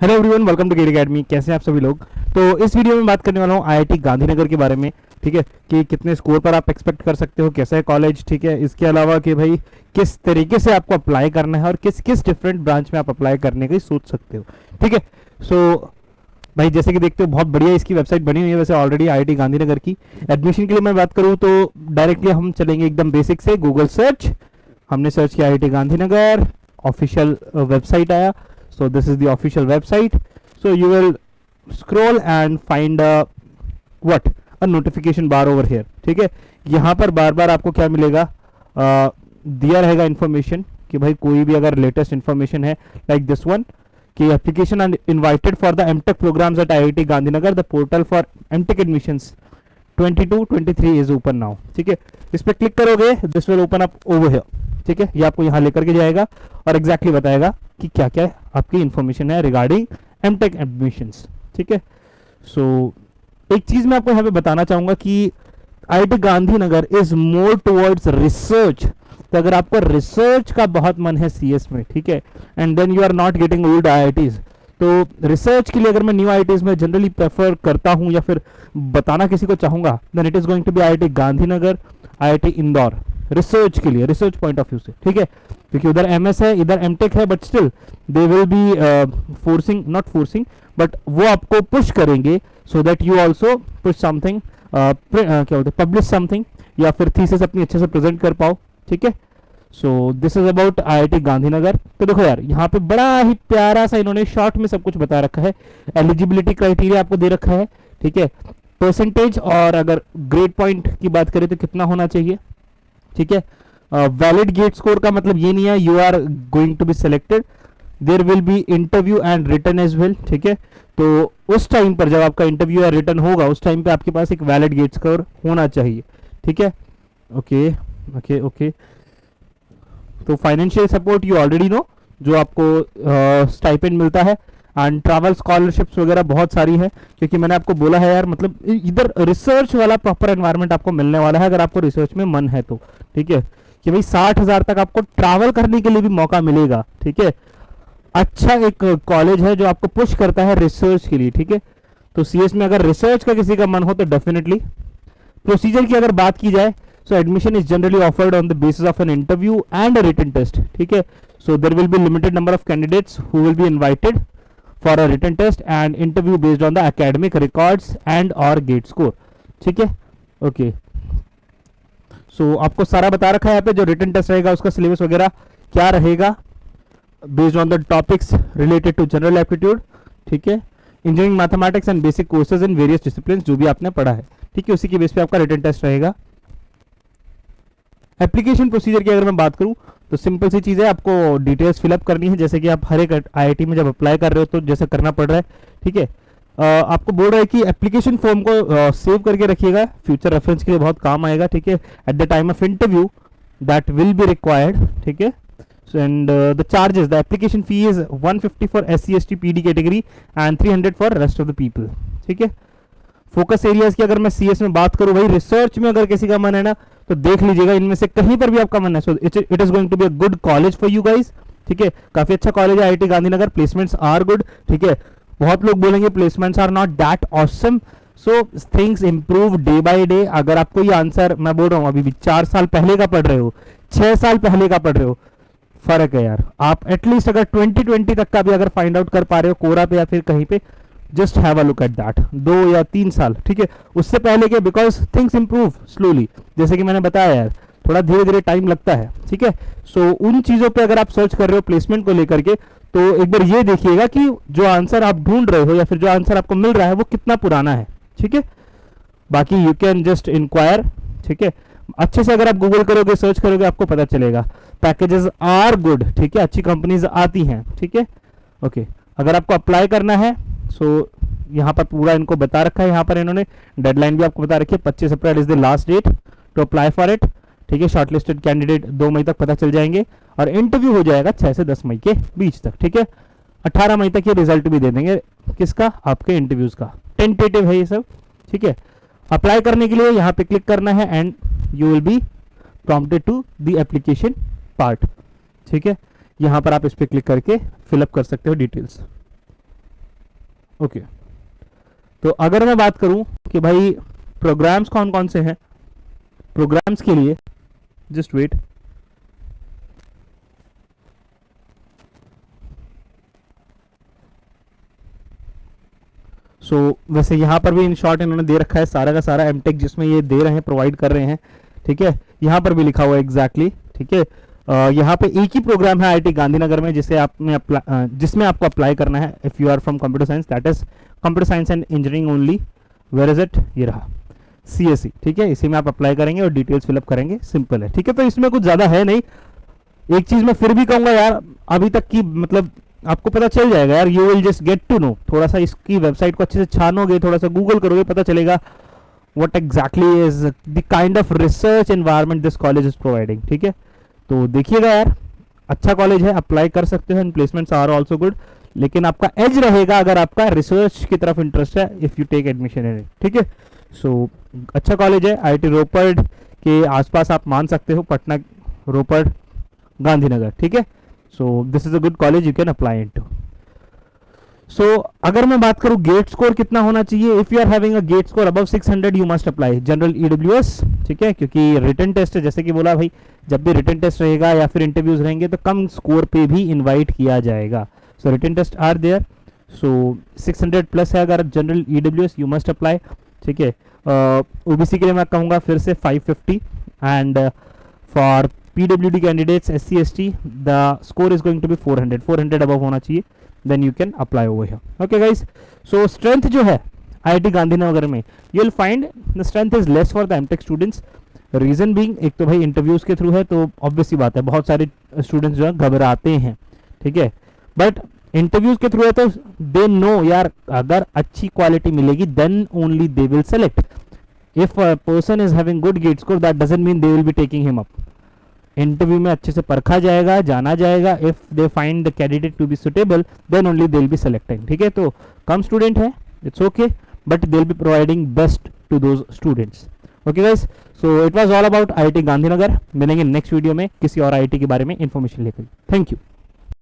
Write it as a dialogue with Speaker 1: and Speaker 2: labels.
Speaker 1: Hello everyone, welcome to GATE academy. कैसे हैं आप सभी लोग। तो इस वीडियो में बात करने वाला हूँ आईआईटी गांधीनगर के बारे में। ठीक है, कि कितने स्कोर पर आप एक्सपेक्ट कर सकते हो, कैसा है कॉलेज। ठीक है, इसके अलावा कि भाई किस तरीके से आपको अप्लाई करना है और किस किस डिफरेंट ब्रांच में आप अप्लाई करने की सोच सकते हो। ठीक है, सो भाई जैसे कि देखते हो बहुत बढ़िया इसकी वेबसाइट बनी हुई है वैसे ऑलरेडी आईआईटी गांधीनगर की। एडमिशन के लिए मैं बात करूँ तो डायरेक्टली हम चलेंगे एकदम बेसिक से। गूगल सर्च, हमने सर्च किया आईआईटी गांधीनगर, ऑफिशियल वेबसाइट आया। So this is the official website. So you will scroll and find a notification bar over here. ठीक है, यहाँ पर बार बार आपको क्या मिलेगा, दिया रहेगा इन्फॉर्मेशन कि भाई कोई भी अगर लेटेस्ट इन्फॉर्मेशन है लाइक दिस वन कि application are invited for the MTech programmes at IIT Gandhinagar, the portal for MTech admissions 22-23 is open now. ठीक है, इस पर क्लिक करोगे, this will open up over here. ठीक है, ये आपको यहाँ लेकर के जाएगा और एग्जैक्टली बताएगा कि क्या क्या आपकी इन्फॉर्मेशन है रिगार्डिंग एमटेक एडमिशंस। ठीक है, सो एक चीज मैं आपको यहाँ पे बताना चाहूंगा कि IIT Gandhinagar is more towards research. तो अगर आपको रिसर्च का बहुत मन है सीएस में, ठीक है, and then you are not getting old IITs, तो रिसर्च के लिए अगर मैं न्यू आईआईटीज में जनरली प्रेफर करता हूं या फिर बताना किसी को चाहूंगा, then it is going to be IIT Gandhinagar, IIT Indore, research के लिए, रिसर्च पॉइंट ऑफ व्यू से। ठीक है, क्योंकि उधर एमएस है, इधर एमटेक है, but still they will B forcing, not forcing, but वो आपको पुश करेंगे so that you also push something, क्या बोलते हैं, पब्लिश समथिंग, या फिर थीसिस अपनी अच्छे से प्रेजेंट कर पाओ। ठीक है, so this is about IIT Gandhinagar. तो देखो यार, यहाँ पे बड़ा ही प्यारा सा इन्होंने शॉर्ट में सब कुछ बता रखा है। एलिजिबिलिटी क्राइटेरिया आपको दे रखा है। ठीक है, परसेंटेज, और अगर ग्रेड पॉइंट की बात करें तो कितना होना चाहिए। ठीक है, वैलिड गेट स्कोर का मतलब ये नहीं है you are going to be selected, there will be interview and written as well. ठीक है, तो उस टाइम पर जब आपका इंटरव्यू या रिटर्न होगा उस टाइम पे आपके पास एक वैलिड गेट स्कोर होना चाहिए। ठीक है, ओके ओके ओके। तो financial support you already know, जो आपको स्टाइपेंड मिलता है, एंड ट्रैवल स्कॉलरशिप्स वगैरह बहुत सारी है, क्योंकि मैंने आपको बोला है यार, मतलब इधर रिसर्च वाला प्रॉपर एनवायरनमेंट आपको मिलने वाला है अगर आपको रिसर्च में मन है तो। ठीक है, कि भाई 60,000 तक आपको ट्रैवल करने के लिए भी मौका मिलेगा। ठीक है, अच्छा एक कॉलेज है जो आपको पुश करता है रिसर्च के लिए। ठीक है, तो सीएस में अगर रिसर्च का किसी का मन हो तो डेफिनेटली। प्रोसीजर की अगर बात की जाए, so admission is generally offered on the basis of an interview and a written test. ठीक है, so there will be limited number of candidates who will be invited for a written test and interview based on the academic records and or gate score. ठीक है, okay. सो आपको सारा बता रखा है यहाँ पे, जो रिटन टेस्ट रहेगा उसका सिलेबस वगैरह क्या रहेगा, based on the topics related to general aptitude. ठीक है, engineering, mathematics and basic courses in various discipline, जो भी आपने पढ़ा है। ठीक है, उसी के बेस पे आपका रिटन टेस्ट रहेगा। एप्लीकेशन प्रोसीजर की अगर मैं बात करूं तो सिंपल सी चीज़ है, आपको डिटेल्स फिलअप करनी है, जैसे कि आप हर एक आईआईटी में जब अप्लाई कर रहे हो तो जैसे करना पड़ रहा है। ठीक है, आपको बोल रहा है कि एप्लीकेशन फॉर्म को सेव करके रखिएगा, फ्यूचर रेफरेंस के लिए बहुत काम आएगा। ठीक है, at the time of interview that will be required. ठीक है, and the charges, the application fee is 150 for SC ST PD category and 300 for rest of the people. ठीक है, फोकस एरियाज की अगर मैं सीएस में बात करूं, भाई रिसर्च में अगर किसी का मन है ना तो देख लीजिएगा, इनमें से कहीं पर भी आपका मन है, so it is going to be a good college for you guys. ठीक है, काफी अच्छा कॉलेज है IIT Gandhinagar, placements are good. ठीक है, बहुत लोग बोलेंगे placements are not that awesome, so things improve day by day. अगर आपको ये आंसर मैं बोल रहा हूँ अभी भी 4 साल पहले का पढ़ रहे हो, 6 साल पहले का पढ़ रहे हो, फर्क है यार। आप एटलीस्ट अगर 2020 तक का भी अगर फाइंड आउट कर पा रहे हो कोरा पे या फिर कहीं पे, just have a look at that, 2 या 3 साल। ठीक है, उससे पहले के, बिकॉज थिंग्स इंप्रूव स्लोली, जैसे कि मैंने बताया यार, थोड़ा धीरे धीरे टाइम लगता है। ठीक है, सो उन चीजों पे अगर आप सर्च कर रहे हो प्लेसमेंट को लेकर के, तो एक बार ये देखिएगा कि जो आंसर आप ढूंढ रहे हो या फिर जो आंसर आपको मिल रहा है वो कितना पुराना है। ठीक है, बाकी यू कैन जस्ट इंक्वायर। ठीक है, अच्छे से अगर आप गूगल करोगे, सर्च करोगे, आपको पता चलेगा। Packages are good. ठीक है, अच्छी कंपनीज आती हैं। ठीक है, ओके। अगर आपको अप्लाई करना है, सो यहाँ पर पूरा इनको बता रखा है, यहाँ पर इन्होंने डेडलाइन भी आपको बता रखी है, 25 April is the last date to apply for it. ठीक है, शॉर्टलिस्टेड कैंडिडेट 2 मई तक पता चल जाएंगे और इंटरव्यू हो जाएगा 6 से 10 मई के बीच तक। ठीक है, 18 मई तक ये रिजल्ट भी दे देंगे, किसका, आपके इंटरव्यूज का। टेंटेटिव है ये सब। ठीक है, अप्लाई करने के लिए यहाँ पे क्लिक करना है and you will be prompted to the application part. ठीक है, यहाँ पर आप इस पर क्लिक करके फिलअप कर सकते हो डिटेल्स। ओके तो अगर मैं बात करूं कि भाई प्रोग्राम्स कौन कौन से हैं, प्रोग्राम्स के लिए जस्ट वेट, वैसे यहाँ पर भी इन शॉर्ट इन्होंने दे रखा है सारा का सारा एमटेक जिसमें ये दे रहे हैं, प्रोवाइड कर रहे हैं, ठीक है, यहाँ पर भी लिखा हुआ है एग्जैक्टली, ठीक है। यहाँ पे एक ही प्रोग्राम है आईआईटी गांधीनगर में जिसे आपने जिसमें आपको अप्लाई करना है if you are from computer science, that is computer science and engineering only. Where is it, ये रहा CSE, ठीक है, इसी में आप अप्लाई करेंगे और डिटेल्स फिलअप करेंगे, सिंपल है, ठीक है। तो इसमें कुछ ज़्यादा है नहीं। एक चीज़ मैं फिर भी कहूँगा यार, अभी तक की मतलब आपको पता चल जाएगा यार, you will just get to know, थोड़ा सा इसकी वेबसाइट को अच्छे से छानोगे, थोड़ा सा गूगल करोगे, पता चलेगा what exactly is the kind of research environment this college is providing, ठीक है। तो देखिएगा यार, अच्छा कॉलेज है, अप्लाई कर सकते हो and placements are also good, लेकिन आपका एज रहेगा अगर आपका रिसर्च की तरफ इंटरेस्ट है, if you take admission in it, ठीक है। सो अच्छा कॉलेज है, आईआईटी रोपड़ के आसपास आप मान सकते हो, पटना, रोपड़, गांधीनगर, ठीक है। So this is a good college, you can apply into. So अगर मैं बात करूं गेट स्कोर कितना होना चाहिए, if you are having a GATE score above 600 you must apply general EWS, ठीक है, क्योंकि रिटन टेस्ट है, जैसे कि बोला भाई, जब भी रिटन टेस्ट रहेगा या फिर इंटरव्यूज रहेंगे तो कम स्कोर पे भी इनवाइट किया जाएगा। So written test are there, so 600 plus है अगर general EWS, you must apply, ठीक है। ओबीसी के लिए मैं कहूँगा फिर से 550 and for PWD candidates SC ST the score is going to be 400 above होना चाहिए, then you can apply over here. Okay guys, so strength जो है IIT गांधीनगर में, you will find the strength is less for the MTech students. Reason being, एक तो भाई interviews के through है तो ऑब्वियस सी बात है बहुत सारे स्टूडेंट्स जो है घबराते हैं, ठीक है, बट इंटरव्यूज के थ्रू है तो दे नो यार अगर अच्छी क्वालिटी मिलेगी then only they will select. If a person is having good GATE score that doesn't mean they will be taking him up. Interview में अच्छे से परखा जाएगा, जाना जाएगा, if they find the candidate to be suitable then only they will be selecting, ठीक है। तो कम स्टूडेंट है, it's okay, but they will be providing best to those students. Okay guys, so it was all about IIT Gandhinagar. मिलेंगे next video में किसी और IIT के बारे में इंफॉर्मेशन लेकर। Thank you.